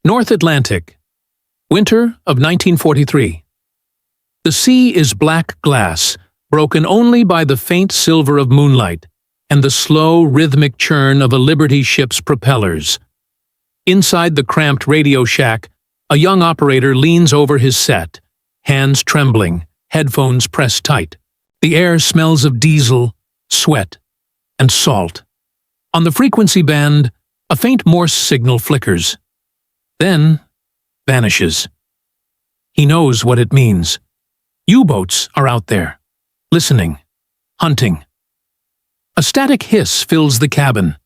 North Atlantic, winter of 1943. The sea is black glass, broken only by the faint silver of moonlight and the slow, rhythmic churn of a Liberty ship's propellers. Inside the cramped radio shack, a young operator leans over his set, hands trembling, headphones pressed tight. The air smells of diesel, sweat, and salt. On the frequency band, a faint Morse signal flickers, then vanishes. He knows what it means. U-boats are out there, listening, hunting. A static hiss fills the cabin.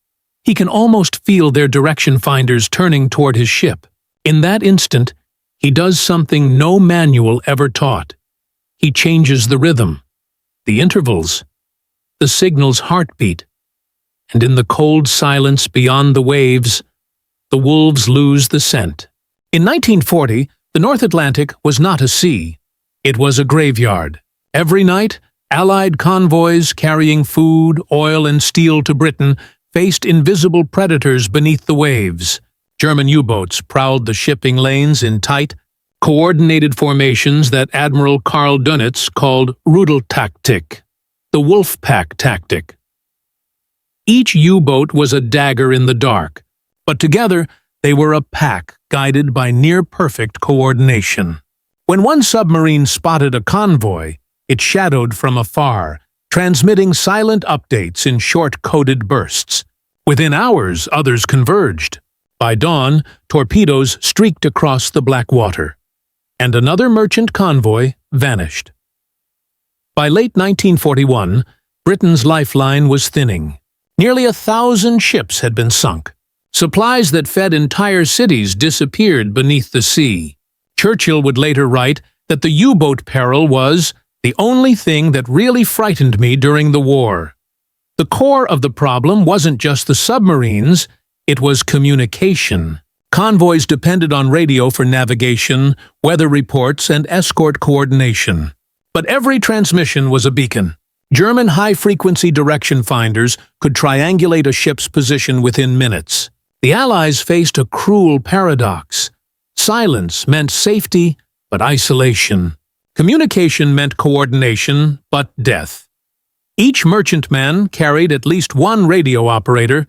He can almost feel their direction finders turning toward his ship. In that instant, he does something no manual ever taught. He changes the rhythm, the intervals, the signal's heartbeat, and in the cold silence beyond the waves, the wolves lose the scent. In 1940, the North Atlantic was not a sea. It was a graveyard. Every night, Allied convoys carrying food, oil, and steel to Britain faced invisible predators beneath the waves. German U-boats prowled the shipping lanes in tight, coordinated formations that Admiral Karl Dönitz called Rudeltaktik, the wolf pack tactic. Each U-boat was a dagger in the dark, but together they were a pack guided by near-perfect coordination. When one submarine spotted a convoy, it shadowed from afar, transmitting silent updates in short-coded bursts. Within hours, others converged. By dawn, torpedoes streaked across the black water, and another merchant convoy vanished. By late 1941, Britain's lifeline was thinning. Nearly 1,000 ships had been sunk. Supplies that fed entire cities disappeared beneath the sea. Churchill would later write that the U-boat peril was the only thing that really frightened me during the war. The core of the problem wasn't just the submarines, it was communication. Convoys depended on radio for navigation, weather reports, and escort coordination. But every transmission was a beacon. German high-frequency direction finders could triangulate a ship's position within minutes. The Allies faced a cruel paradox. Silence meant safety, but isolation. Communication meant coordination, but death. Each merchantman carried at least one radio operator,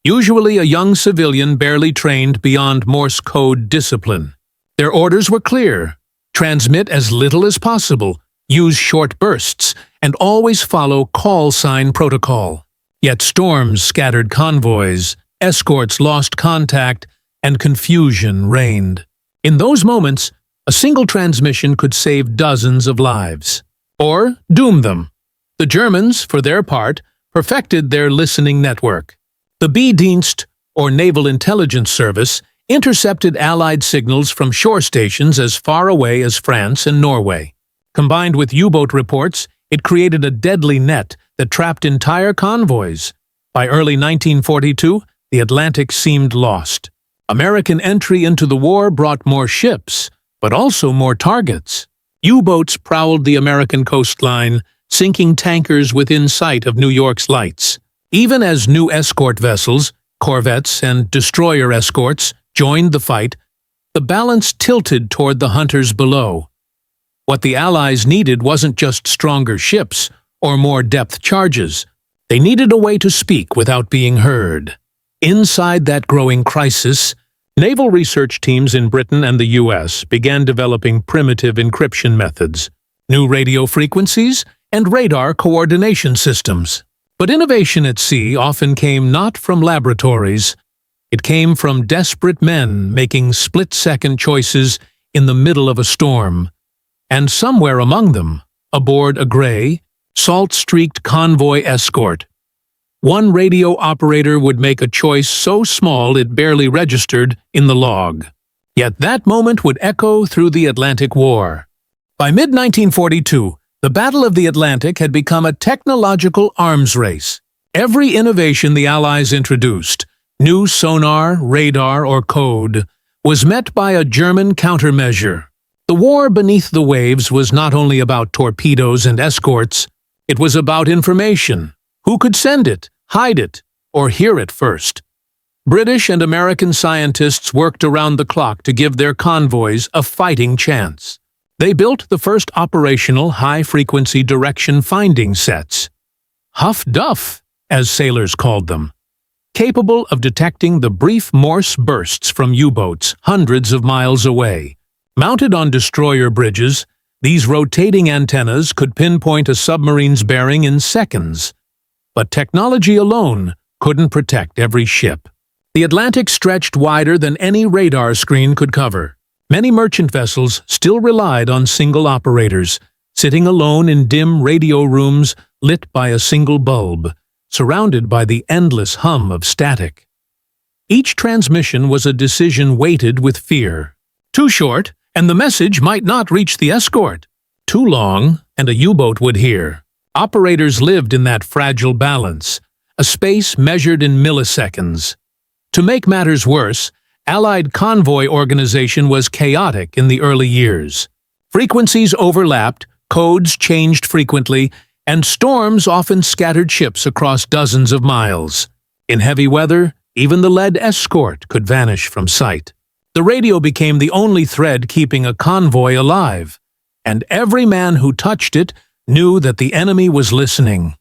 usually a young civilian barely trained beyond Morse code discipline. Their orders were clear: transmit as little as possible, use short bursts, and always follow call sign protocol. Yet storms scattered convoys, escorts lost contact, and confusion reigned. In those moments, a single transmission could save dozens of lives, or doom them. The Germans, for their part, perfected their listening network. The B-Dienst, or Naval Intelligence Service, intercepted Allied signals from shore stations as far away as France and Norway. Combined with U-boat reports, it created a deadly net that trapped entire convoys. By early 1942, the Atlantic seemed lost. American entry into the war brought more ships, but also more targets. U-boats prowled the American coastline, sinking tankers within sight of New York's lights. Even as new escort vessels, corvettes, and destroyer escorts joined the fight, the balance tilted toward the hunters below. What the Allies needed wasn't just stronger ships or more depth charges. They needed a way to speak without being heard. Inside that growing crisis, naval research teams in Britain and the U.S. began developing primitive encryption methods, new radio frequencies, and radar coordination systems. But innovation at sea often came not from laboratories. It came from desperate men making split-second choices in the middle of a storm. And somewhere among them, aboard a gray, salt-streaked convoy escort, one radio operator would make a choice so small it barely registered in the log. Yet that moment would echo through the Atlantic War. By mid-1942, the Battle of the Atlantic had become a technological arms race. Every innovation the Allies introduced, new sonar, radar, or code, was met by a German countermeasure. The war beneath the waves was not only about torpedoes and escorts, it was about information. Who could send it, hide it, or hear it first? British and American scientists worked around the clock to give their convoys a fighting chance. They built the first operational high-frequency direction finding sets, Huff Duff, as sailors called them, capable of detecting the brief Morse bursts from U-boats hundreds of miles away. Mounted on destroyer bridges, these rotating antennas could pinpoint a submarine's bearing in seconds. But technology alone couldn't protect every ship. The Atlantic stretched wider than any radar screen could cover. Many merchant vessels still relied on single operators, sitting alone in dim radio rooms lit by a single bulb, surrounded by the endless hum of static. Each transmission was a decision weighted with fear. Too short, and the message might not reach the escort. Too long, and a U-boat would hear. Operators lived in that fragile balance, a space measured in milliseconds. To make matters worse, Allied convoy organization was chaotic in the early years. Frequencies overlapped, codes changed frequently, and storms often scattered ships across dozens of miles. In heavy weather, even the lead escort could vanish from sight. The radio became the only thread keeping a convoy alive, and every man who touched it knew that the enemy was listening.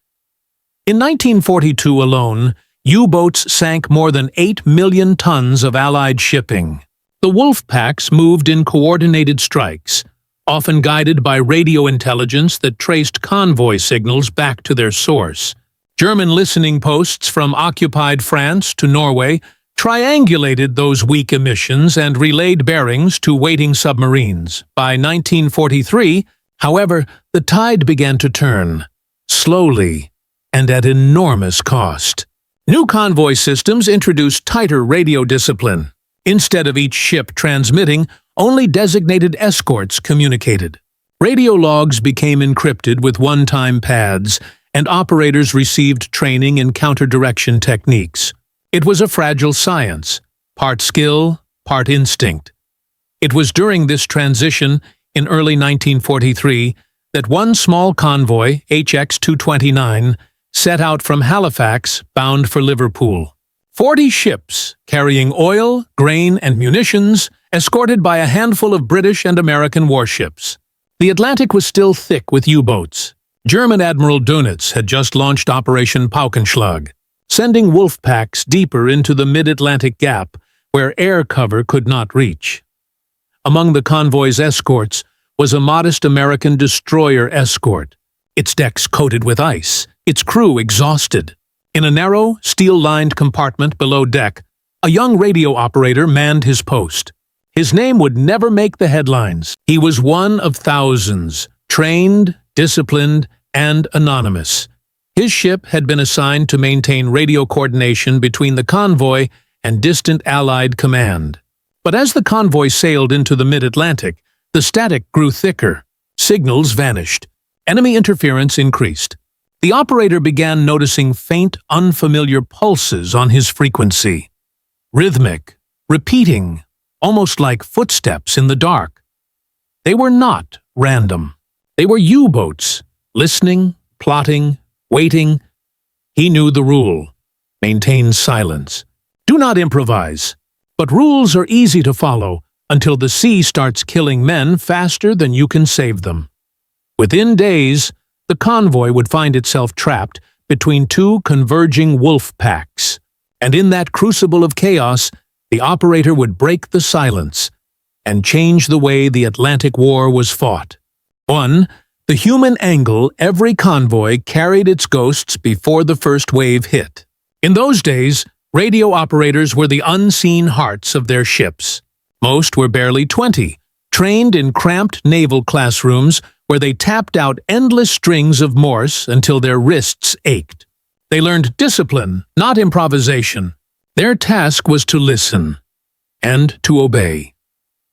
In 1942 alone, U-boats sank more than 8 million tons of Allied shipping. The wolf packs moved in coordinated strikes, often guided by radio intelligence that traced convoy signals back to their source. German listening posts from occupied France to Norway triangulated those weak emissions and relayed bearings to waiting submarines. By 1943, however, the tide began to turn, slowly and at enormous cost. New convoy systems introduced tighter radio discipline. Instead of each ship transmitting, only designated escorts communicated. Radio logs became encrypted with one-time pads, and operators received training in counter-direction techniques. It was a fragile science, part skill, part instinct. It was during this transition, in early 1943, that one small convoy, HX-229, set out from Halifax, bound for Liverpool. 40 ships, carrying oil, grain, and munitions, escorted by a handful of British and American warships. The Atlantic was still thick with U-boats. German Admiral Dönitz had just launched Operation Paukenschlag, sending wolf packs deeper into the mid-Atlantic gap, where air cover could not reach. Among the convoy's escorts was a modest American destroyer escort, its decks coated with ice, its crew exhausted. In a narrow, steel-lined compartment below deck, a young radio operator manned his post. His name would never make the headlines. He was one of thousands, trained, disciplined, and anonymous. His ship had been assigned to maintain radio coordination between the convoy and distant Allied command. But as the convoy sailed into the mid-Atlantic, the static grew thicker. Signals vanished. Enemy interference increased. The operator began noticing faint, unfamiliar pulses on his frequency. Rhythmic, repeating, almost like footsteps in the dark. They were not random. They were U-boats, listening, plotting, waiting. He knew the rule. Maintain silence. Do not improvise. But rules are easy to follow until the sea starts killing men faster than you can save them. Within days, the convoy would find itself trapped between two converging wolf packs, and in that crucible of chaos, the operator would break the silence and change the way the Atlantic War was fought. 1. The human angle every convoy carried its ghosts before the first wave hit. In those days, radio operators were the unseen hearts of their ships. Most were barely 20, trained in cramped naval classrooms where they tapped out endless strings of Morse until their wrists ached. They learned discipline, not improvisation. Their task was to listen and to obey.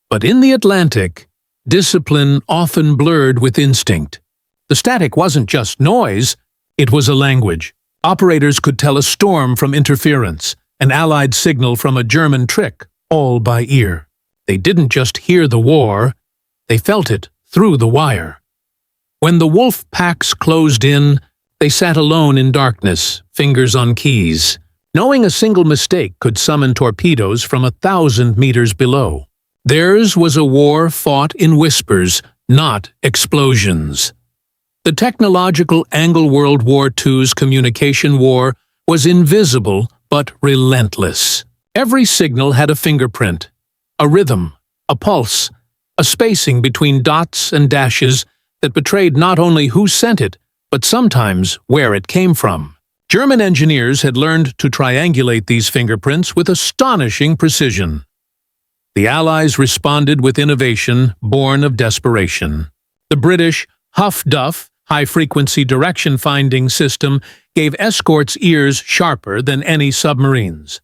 But in the Atlantic, discipline often blurred with instinct. The static wasn't just noise, it was a language. Operators could tell a storm from interference, an Allied signal from a German trick, all by ear. They didn't just hear the war, they felt it through the wire. When the wolf packs closed in, they sat alone in darkness, fingers on keys. knowing a single mistake could summon torpedoes from 1,000 meters below. Theirs was a war fought in whispers, not explosions. The technological angle World War II's communication war was invisible but relentless. Every signal had a fingerprint, a rhythm, a pulse, a spacing between dots and dashes that betrayed not only who sent it, but sometimes where it came from. German engineers had learned to triangulate these fingerprints with astonishing precision. The Allies responded with innovation born of desperation. The British Huff-Duff high-frequency direction-finding system gave escorts ears sharper than any submarines.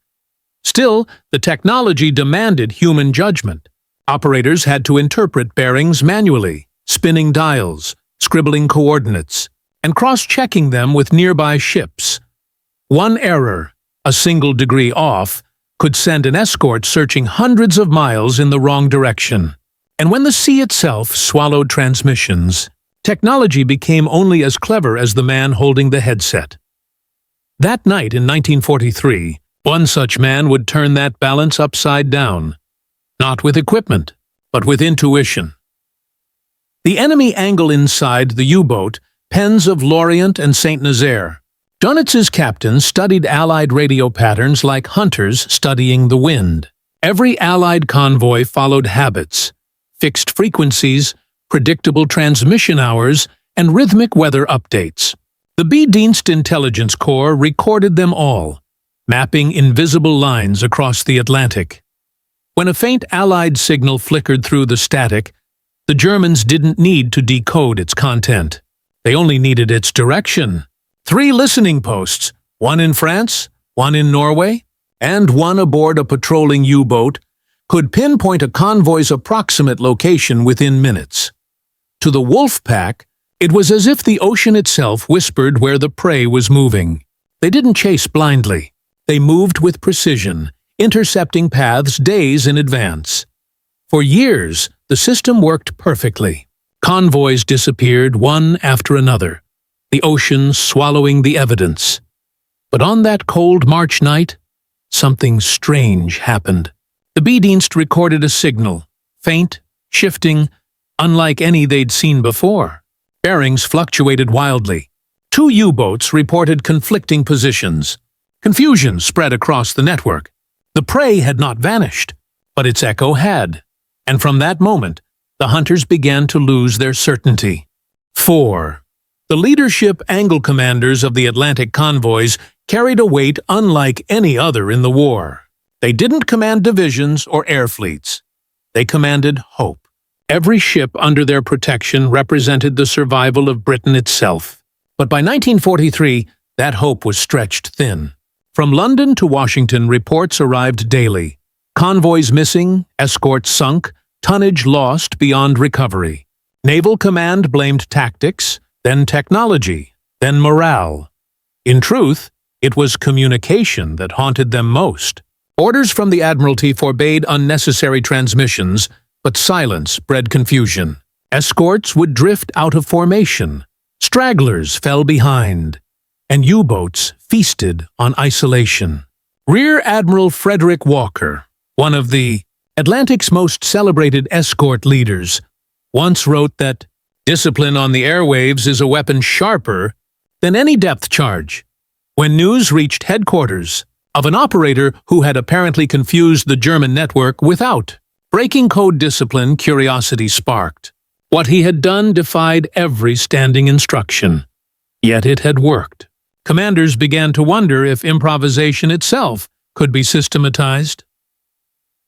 Still, the technology demanded human judgment. Operators had to interpret bearings manually, spinning dials, scribbling coordinates, and cross-checking them with nearby ships. One error, a single degree off, could send an escort searching hundreds of miles in the wrong direction. And when the sea itself swallowed transmissions, technology became only as clever as the man holding the headset. That night in 1943, one such man would turn that balance upside down, not with equipment, but with intuition. The enemy angle inside the U-boat, pens of Lorient and St. Nazaire. Donitz's captains studied Allied radio patterns like hunters studying the wind. Every Allied convoy followed habits, fixed frequencies, predictable transmission hours, and rhythmic weather updates. The B-Dienst Intelligence Corps recorded them all, mapping invisible lines across the Atlantic. When a faint Allied signal flickered through the static, the Germans didn't need to decode its content. They only needed its direction. 3 listening posts, one in France, one in Norway, and one aboard a patrolling U-boat, could pinpoint a convoy's approximate location within minutes. To the wolf pack, it was as if the ocean itself whispered where the prey was moving. They didn't chase blindly. They moved with precision, intercepting paths days in advance. For years, the system worked perfectly. Convoys disappeared one after another, the ocean swallowing the evidence. But on that cold March night, something strange happened. The B-Dienst recorded a signal, faint, shifting, unlike any they'd seen before. Bearings fluctuated wildly. 2 U-boats reported conflicting positions. Confusion spread across the network. The prey had not vanished, but its echo had. And from that moment, the hunters began to lose their certainty. 4. The leadership angle commanders of the Atlantic convoys carried a weight unlike any other in the war. They didn't command divisions or air fleets. They commanded hope. Every ship under their protection represented the survival of Britain itself. But by 1943, that hope was stretched thin. From London to Washington, reports arrived daily. Convoys missing, escorts sunk, tonnage lost beyond recovery. Naval command blamed tactics, then technology, then morale. In truth, it was communication that haunted them most. Orders from the Admiralty forbade unnecessary transmissions, but silence bred confusion. Escorts would drift out of formation. Stragglers fell behind, and U-boats feasted on isolation. Rear Admiral Frederick Walker, one of the Atlantic's most celebrated escort leaders, once wrote that discipline on the airwaves is a weapon sharper than any depth charge. When news reached headquarters of an operator who had apparently confused the German network without breaking code discipline, curiosity sparked. What he had done defied every standing instruction. Yet it had worked. Commanders began to wonder if improvisation itself could be systematized.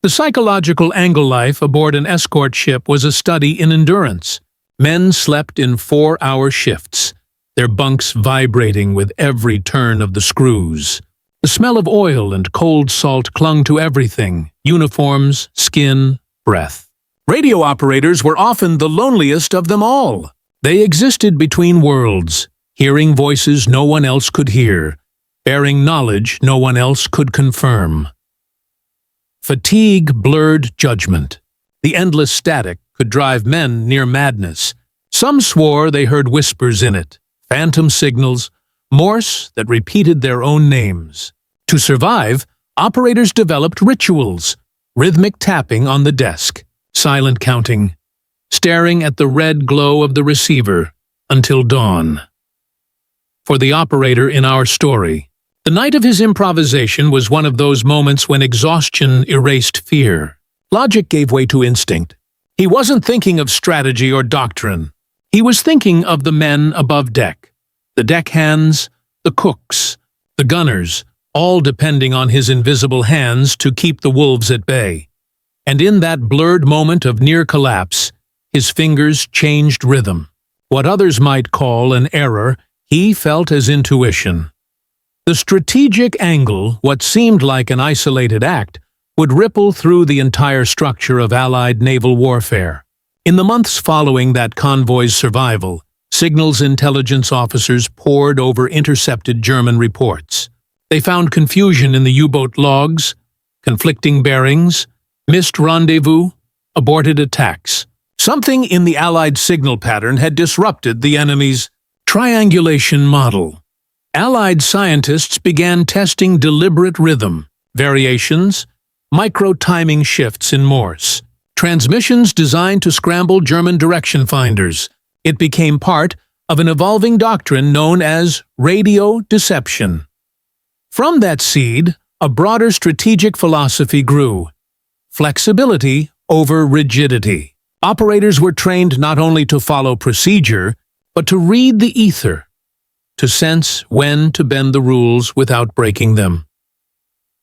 The psychological angle life aboard an escort ship was a study in endurance. Men slept in 4-hour shifts, their bunks vibrating with every turn of the screws. The smell of oil and cold salt clung to everything: uniforms, skin, breath. Radio operators were often the loneliest of them all. They existed between worlds, hearing voices no one else could hear, bearing knowledge no one else could confirm. Fatigue blurred judgment. The endless static could drive men near madness. Some swore they heard whispers in it, phantom signals, Morse that repeated their own names. To survive, operators developed rituals, rhythmic tapping on the desk, silent counting, staring at the red glow of the receiver until dawn. For the operator in our story, the night of his improvisation was one of those moments when exhaustion erased fear. Logic gave way to instinct. He wasn't thinking of strategy or doctrine. He was thinking of the men above deck, the deckhands, the cooks, the gunners, all depending on his invisible hands to keep the wolves at bay. And in that blurred moment of near collapse, his fingers changed rhythm. What others might call an error, he felt as intuition. The strategic angle, what seemed like an isolated act, would ripple through the entire structure of Allied naval warfare. In the months following that convoy's survival, signals intelligence officers pored over intercepted German reports. They found confusion in the U-boat logs, conflicting bearings, missed rendezvous, aborted attacks. Something in the Allied signal pattern had disrupted the enemy's triangulation model. Allied scientists began testing deliberate rhythm, variations, micro-timing shifts in Morse, transmissions designed to scramble German direction finders. It became part of an evolving doctrine known as radio deception. From that seed, a broader strategic philosophy grew: flexibility over rigidity. Operators were trained not only to follow procedure, but to read the ether, to sense when to bend the rules without breaking them.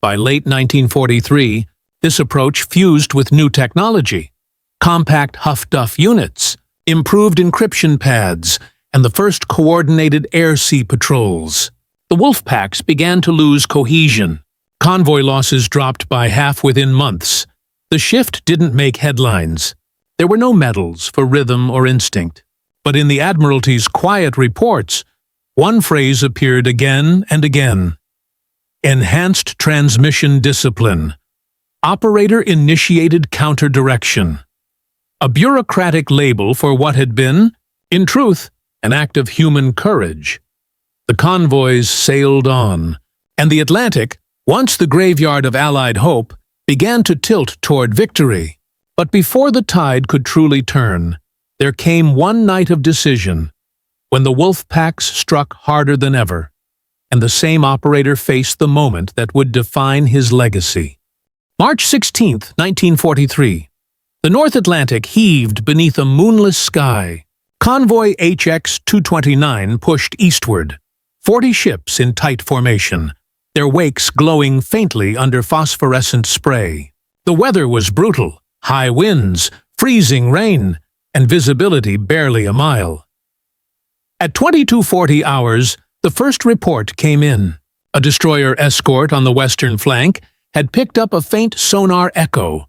By late 1943, this approach fused with new technology: compact Huff-Duff units, improved encryption pads, and the first coordinated air-sea patrols. The wolf packs began to lose cohesion. Convoy losses dropped by half within months. The shift didn't make headlines. There were no medals for rhythm or instinct. But in the Admiralty's quiet reports, one phrase appeared again and again: enhanced transmission discipline, operator-initiated counter-direction. A bureaucratic label for what had been, in truth, an act of human courage. The convoys sailed on, and the Atlantic, once the graveyard of Allied hope, began to tilt toward victory. But before the tide could truly turn, there came one night of decision, when the wolf packs struck harder than ever, and the same operator faced the moment that would define his legacy. March 16, 1943. The North Atlantic heaved beneath a moonless sky. Convoy HX-229 pushed eastward, 40 ships in tight formation, their wakes glowing faintly under phosphorescent spray. The weather was brutal: high winds, freezing rain, and visibility barely a mile. At 22:40 hours, the first report came in. A destroyer escort on the western flank had picked up a faint sonar echo.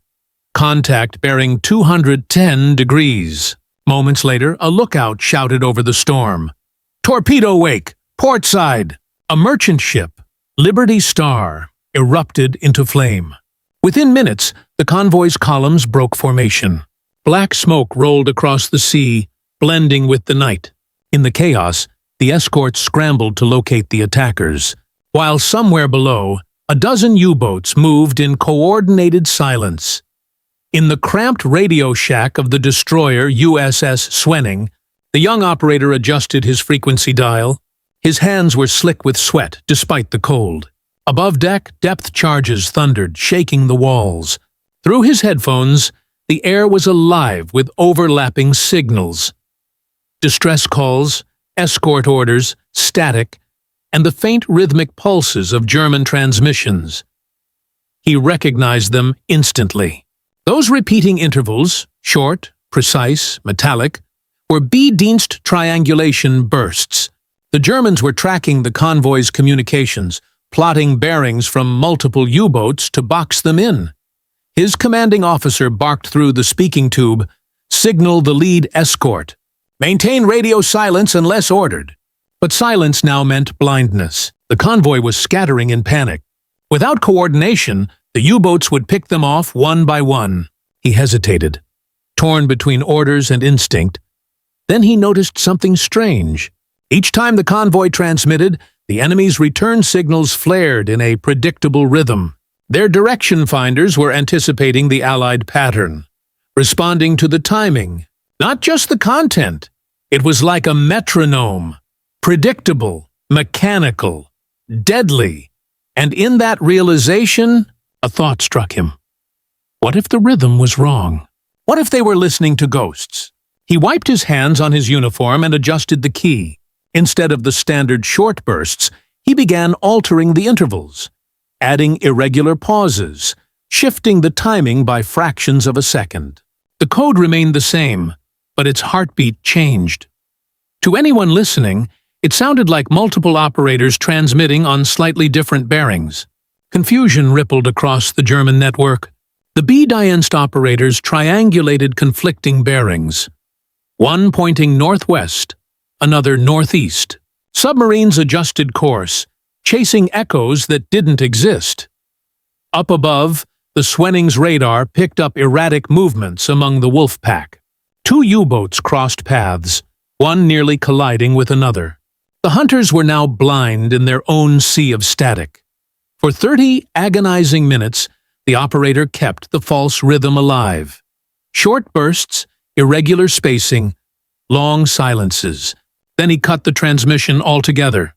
Contact bearing 210 degrees. Moments later, a lookout shouted over the storm: "Torpedo wake! Port side!" A merchant ship, Liberty Star, erupted into flame. Within minutes, the convoy's columns broke formation. Black smoke rolled across the sea, blending with the night. In the chaos, the escorts scrambled to locate the attackers, while somewhere below, a dozen U-boats moved in coordinated silence. In the cramped radio shack of the destroyer USS Swenning, the young operator adjusted his frequency dial. His hands were slick with sweat, despite the cold. Above deck, depth charges thundered, shaking the walls. Through his headphones, the air was alive with overlapping signals. Distress calls, escort orders, static, and the faint rhythmic pulses of German transmissions. He recognized them instantly. Those repeating intervals, short, precise, metallic, were B-Dienst triangulation bursts. The Germans were tracking the convoy's communications, plotting bearings from multiple U-boats to box them in. His commanding officer barked through the speaking tube, "Signal the lead escort. Maintain radio silence unless ordered." But silence now meant blindness. The convoy was scattering in panic. Without coordination, the U-boats would pick them off one by one. He hesitated, torn between orders and instinct. Then he noticed something strange. Each time the convoy transmitted, The enemy's return signals flared in a predictable rhythm. Their direction finders were anticipating the Allied pattern, responding to the timing, not just the content. It was like a metronome, predictable, mechanical, deadly. And in that realization, a thought struck him. What if the rhythm was wrong? What if they were listening to ghosts? He wiped his hands on his uniform and adjusted the key. Instead of the standard short bursts, he began altering the intervals, adding irregular pauses, shifting the timing by fractions of a second. The code remained the same, but its heartbeat changed. To anyone listening, it sounded like multiple operators transmitting on slightly different bearings. Confusion rippled across the German network. The B-Dienst operators triangulated conflicting bearings, one pointing northwest, another northeast. Submarines adjusted course, chasing echoes that didn't exist. Up above, the Swenning's radar picked up erratic movements among the wolf pack. Two U-boats crossed paths, one nearly colliding with another. The hunters were now blind in their own sea of static. For 30 agonizing minutes, the operator kept the false rhythm alive. Short bursts, irregular spacing, long silences. Then he cut the transmission altogether.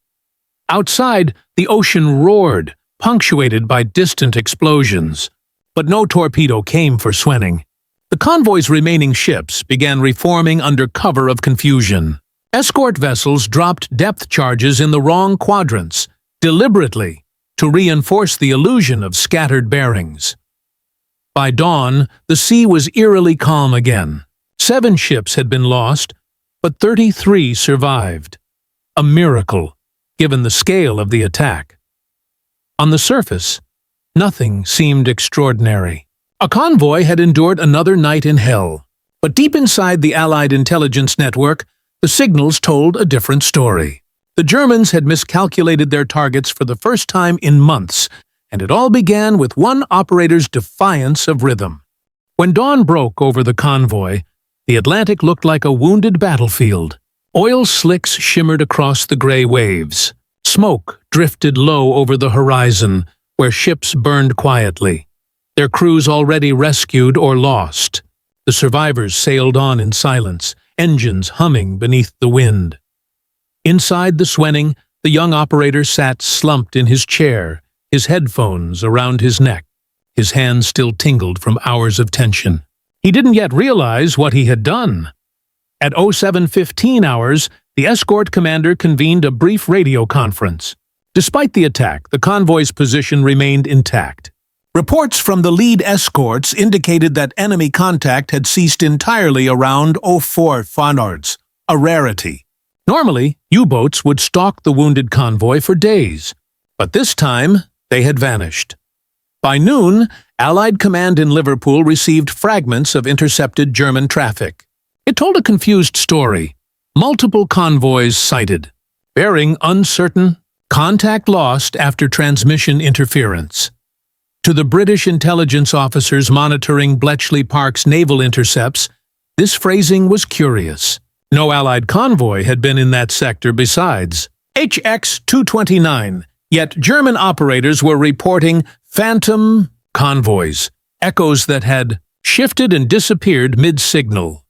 Outside, the ocean roared, punctuated by distant explosions. But no torpedo came for Swenning. The convoy's remaining ships began reforming under cover of confusion. Escort vessels dropped depth charges in the wrong quadrants, deliberately, to reinforce the illusion of scattered bearings. By dawn, the sea was eerily calm again. 7 ships had been lost, but 33 survived. A miracle, given the scale of the attack. On the surface, nothing seemed extraordinary. A convoy had endured another night in hell, but deep inside the Allied intelligence network, the signals told a different story. The Germans had miscalculated their targets for the first time in months, and it all began with one operator's defiance of rhythm. When dawn broke over the convoy, the Atlantic looked like a wounded battlefield. Oil slicks shimmered across the gray waves. Smoke drifted low over the horizon, where ships burned quietly, their crews already rescued or lost. The survivors sailed on in silence, engines humming beneath the wind. Inside the Swenning, the young operator sat slumped in his chair, his headphones around his neck. His hands still tingled from hours of tension. He didn't yet realize what he had done. At 07:15 hours, the escort commander convened a brief radio conference. Despite the attack, the convoy's position remained intact. Reports from the lead escorts indicated that enemy contact had ceased entirely around 04 Fanards, a rarity. Normally, U-boats would stalk the wounded convoy for days, but this time they had vanished. By noon, Allied command in Liverpool received fragments of intercepted German traffic. It told a confused story. Multiple convoys sighted. Bearing uncertain, contact lost after transmission interference. To the British intelligence officers monitoring Bletchley Park's naval intercepts, this phrasing was curious. No Allied convoy had been in that sector besides HX-229, yet German operators were reporting phantom convoys, echoes that had shifted and disappeared mid-signal.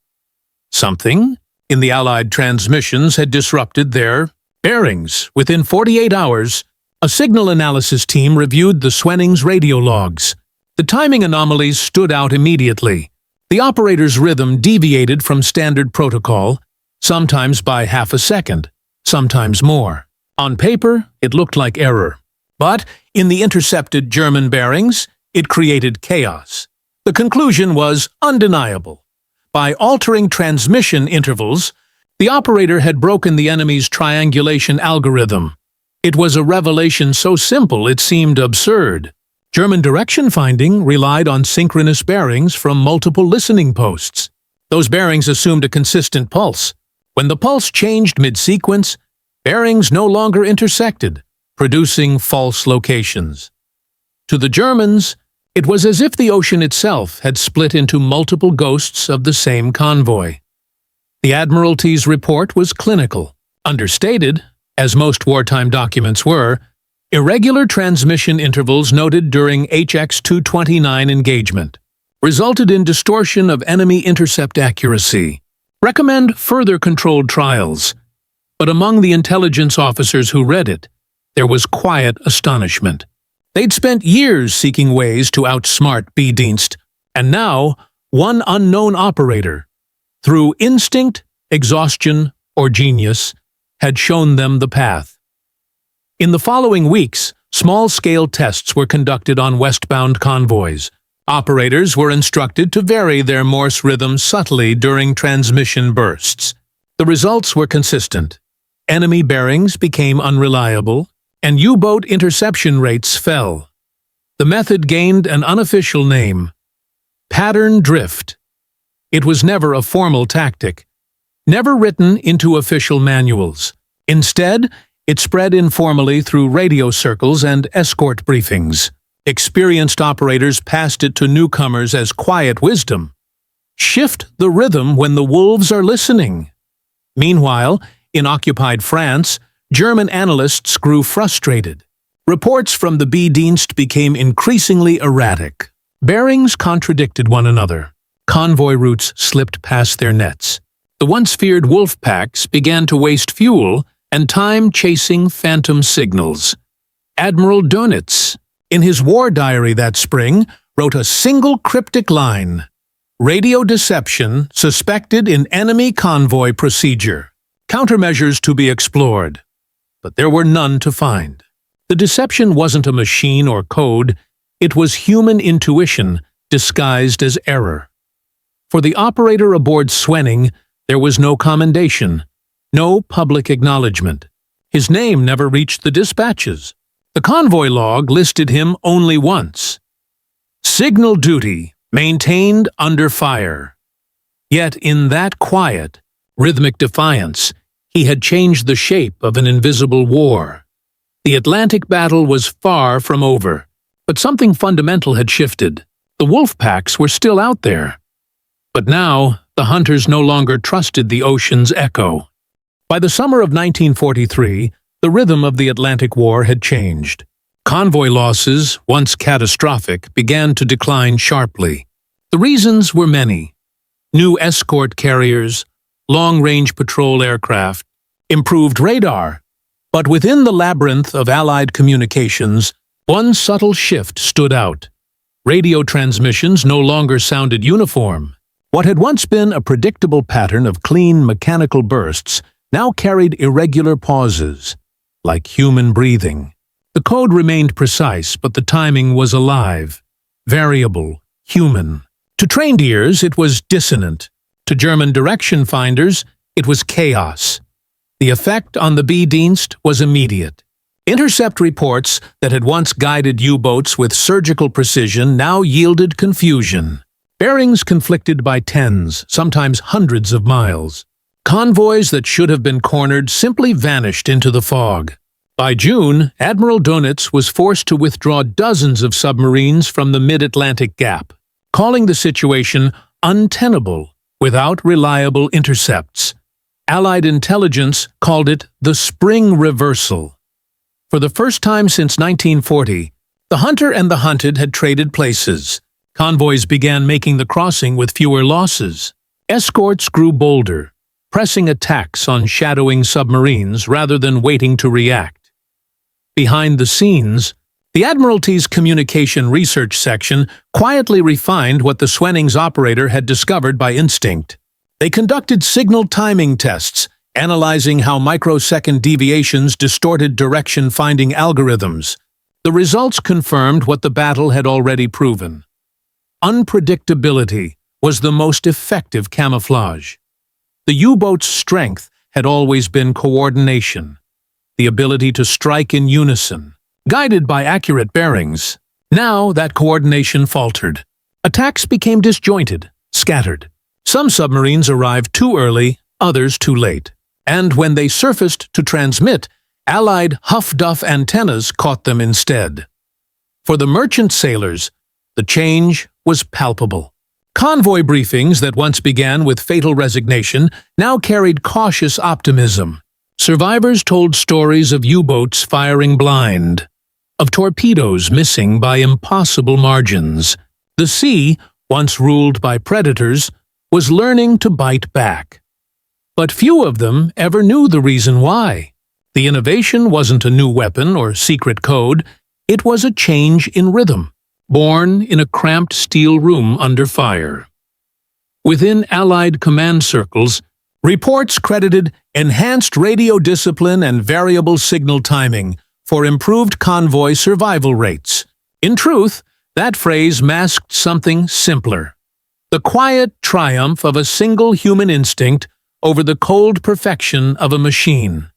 Something in the Allied transmissions had disrupted their bearings. Within 48 hours, a signal analysis team reviewed the Swenning's radio logs. The timing anomalies stood out immediately. The operator's rhythm deviated from standard protocol, sometimes by half a second, sometimes more. On paper, it looked like error. But in the intercepted German bearings, it created chaos. The conclusion was undeniable. By altering transmission intervals, the operator had broken the enemy's triangulation algorithm. It was a revelation so simple it seemed absurd. German direction finding relied on synchronous bearings from multiple listening posts. Those bearings assumed a consistent pulse. When the pulse changed mid-sequence, bearings no longer intersected, producing false locations. To the Germans, it was as if the ocean itself had split into multiple ghosts of the same convoy. The Admiralty's report was clinical, understated, as most wartime documents were, irregular transmission intervals noted during HX-229 engagement resulted in distortion of enemy intercept accuracy. Recommend further controlled trials. But among the intelligence officers who read it, there was quiet astonishment. They'd spent years seeking ways to outsmart B-Dienst, and now one unknown operator, through instinct, exhaustion, or genius, had shown them the path. In the following weeks, small-scale tests were conducted on westbound convoys. Operators were instructed to vary their Morse rhythm subtly during transmission bursts. The results were consistent. Enemy bearings became unreliable, and U-boat interception rates fell. The method gained an unofficial name: pattern drift. It was never a formal tactic, never written into official manuals. Instead, it spread informally through radio circles and escort briefings. Experienced operators passed it to newcomers as quiet wisdom. Shift the rhythm when the wolves are listening. Meanwhile, in occupied France, German analysts grew frustrated. Reports from the B-Dienst became increasingly erratic. Bearings contradicted one another. Convoy routes slipped past their nets. The once feared wolf packs began to waste fuel and time chasing phantom signals. Admiral Dönitz, in his war diary that spring, wrote a single cryptic line: "Radio deception suspected in enemy convoy procedure. Countermeasures to be explored." But there were none to find. The deception wasn't a machine or code, it was human intuition disguised as error. For the operator aboard Swenning, there was no commendation, no public acknowledgement. His name never reached the dispatches. The convoy log listed him only once. Signal duty, maintained under fire. Yet in that quiet, rhythmic defiance, he had changed the shape of an invisible war. The Atlantic battle was far from over, but something fundamental had shifted. The wolf packs were still out there. But now, the hunters no longer trusted the ocean's echo. By the summer of 1943, the rhythm of the Atlantic War had changed. Convoy losses, once catastrophic, began to decline sharply. The reasons were many: new escort carriers, long-range patrol aircraft, improved radar. But within the labyrinth of Allied communications, one subtle shift stood out. Radio transmissions no longer sounded uniform. What had once been a predictable pattern of clean mechanical bursts now carried irregular pauses, like human breathing. The code remained precise, but the timing was alive, variable, human. To trained ears, it was dissonant. To German direction finders, it was chaos. The effect on the B-Dienst was immediate. Intercept reports that had once guided U-boats with surgical precision now yielded confusion. Bearings conflicted by tens, sometimes hundreds of miles. Convoys that should have been cornered simply vanished into the fog. By June, Admiral Dönitz was forced to withdraw dozens of submarines from the mid-Atlantic Gap, calling the situation untenable without reliable intercepts. Allied intelligence called it the spring reversal. For the first time since 1940, the hunter and the hunted had traded places. Convoys began making the crossing with fewer losses. Escorts grew bolder, pressing attacks on shadowing submarines rather than waiting to react. Behind the scenes, the Admiralty's Communication Research Section quietly refined what the Swenning's operator had discovered by instinct. They conducted signal timing tests, analyzing how microsecond deviations distorted direction-finding algorithms. The results confirmed what the battle had already proven. Unpredictability was the most effective camouflage. The U-boat's strength had always been coordination, the ability to strike in unison, guided by accurate bearings. Now that coordination faltered. Attacks became disjointed, scattered. Some submarines arrived too early, others too late. And when they surfaced to transmit, Allied Huff-Duff antennas caught them instead. For the merchant sailors, the change was palpable. Convoy briefings that once began with fatal resignation now carried cautious optimism. Survivors told stories of U-boats firing blind, of torpedoes missing by impossible margins. The sea, once ruled by predators, was learning to bite back. But few of them ever knew the reason why. The innovation wasn't a new weapon or secret code, it was a change in rhythm, born in a cramped steel room under fire. Within Allied command circles, reports credited enhanced radio discipline and variable signal timing for improved convoy survival rates. In truth, that phrase masked something simpler: the quiet triumph of a single human instinct over the cold perfection of a machine.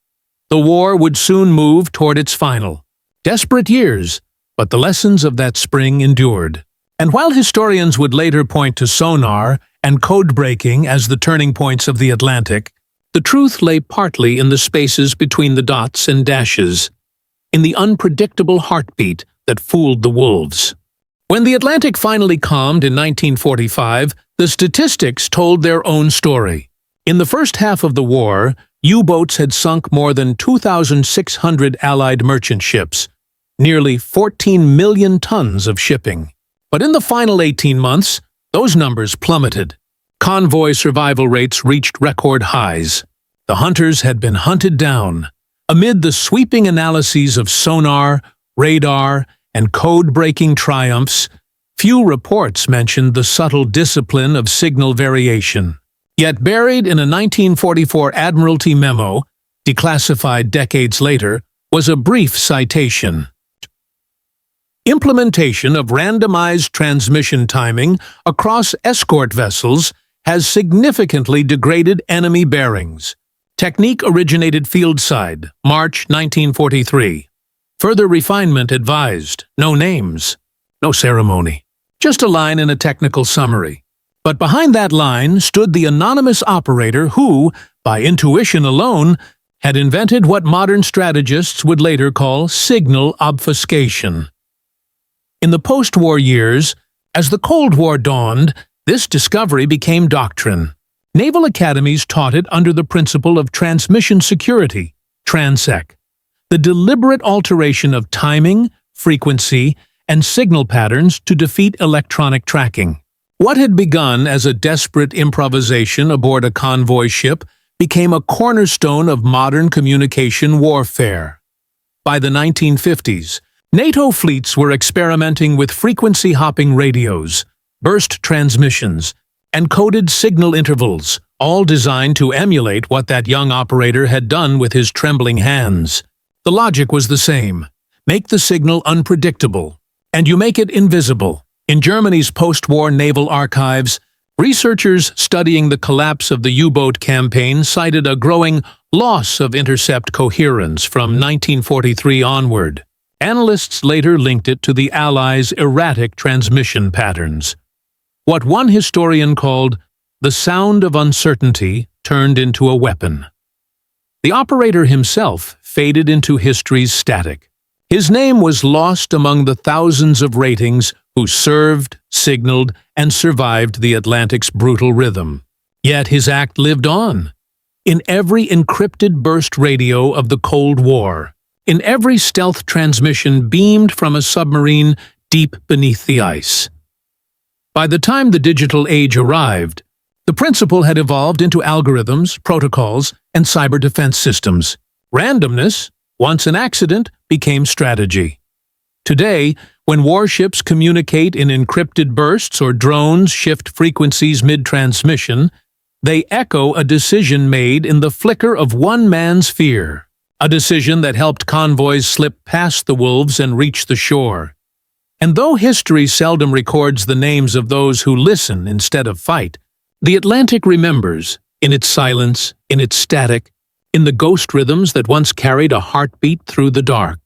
The war would soon move toward its final, desperate years, but the lessons of that spring endured. And while historians would later point to sonar and code-breaking as the turning points of the Atlantic, the truth lay partly in the spaces between the dots and dashes, in the unpredictable heartbeat that fooled the wolves. When the Atlantic finally calmed in 1945, the statistics told their own story. In the first half of the war, U-boats had sunk more than 2,600 Allied merchant ships, nearly 14 million tons of shipping. But in the final 18 months, those numbers plummeted. Convoy survival rates reached record highs. The hunters had been hunted down. Amid the sweeping analyses of sonar, radar, and code-breaking triumphs, few reports mentioned the subtle discipline of signal variation. Yet buried in a 1944 Admiralty memo, declassified decades later, was a brief citation. Implementation of randomized transmission timing across escort vessels has significantly degraded enemy bearings. Technique originated fieldside, March 1943. Further refinement advised. No names, no ceremony. Just a line in a technical summary. But behind that line stood the anonymous operator who, by intuition alone, had invented what modern strategists would later call signal obfuscation. In the post-war years, as the Cold War dawned, this discovery became doctrine. Naval academies taught it under the principle of transmission security, TRANSEC, the deliberate alteration of timing, frequency, and signal patterns to defeat electronic tracking. What had begun as a desperate improvisation aboard a convoy ship became a cornerstone of modern communication warfare. By the 1950s, NATO fleets were experimenting with frequency-hopping radios, burst transmissions, and coded signal intervals, all designed to emulate what that young operator had done with his trembling hands. The logic was the same. Make the signal unpredictable, and you make it invisible. In Germany's post-war naval archives, researchers studying the collapse of the U-boat campaign cited a growing loss of intercept coherence from 1943 onward. Analysts later linked it to the Allies' erratic transmission patterns. What one historian called the sound of uncertainty turned into a weapon. The operator himself faded into history's static. His name was lost among the thousands of ratings who served, signaled, and survived the Atlantic's brutal rhythm. Yet his act lived on. In every encrypted burst radio of the Cold War, in every stealth transmission beamed from a submarine deep beneath the ice. By the time the digital age arrived, the principle had evolved into algorithms, protocols, and cyber defense systems. Randomness, once an accident, became strategy. Today, when warships communicate in encrypted bursts or drones shift frequencies mid-transmission, they echo a decision made in the flicker of one man's fear, a decision that helped convoys slip past the wolves and reach the shore. And though history seldom records the names of those who listen instead of fight, the Atlantic remembers, in its silence, in its static, in the ghost rhythms that once carried a heartbeat through the dark.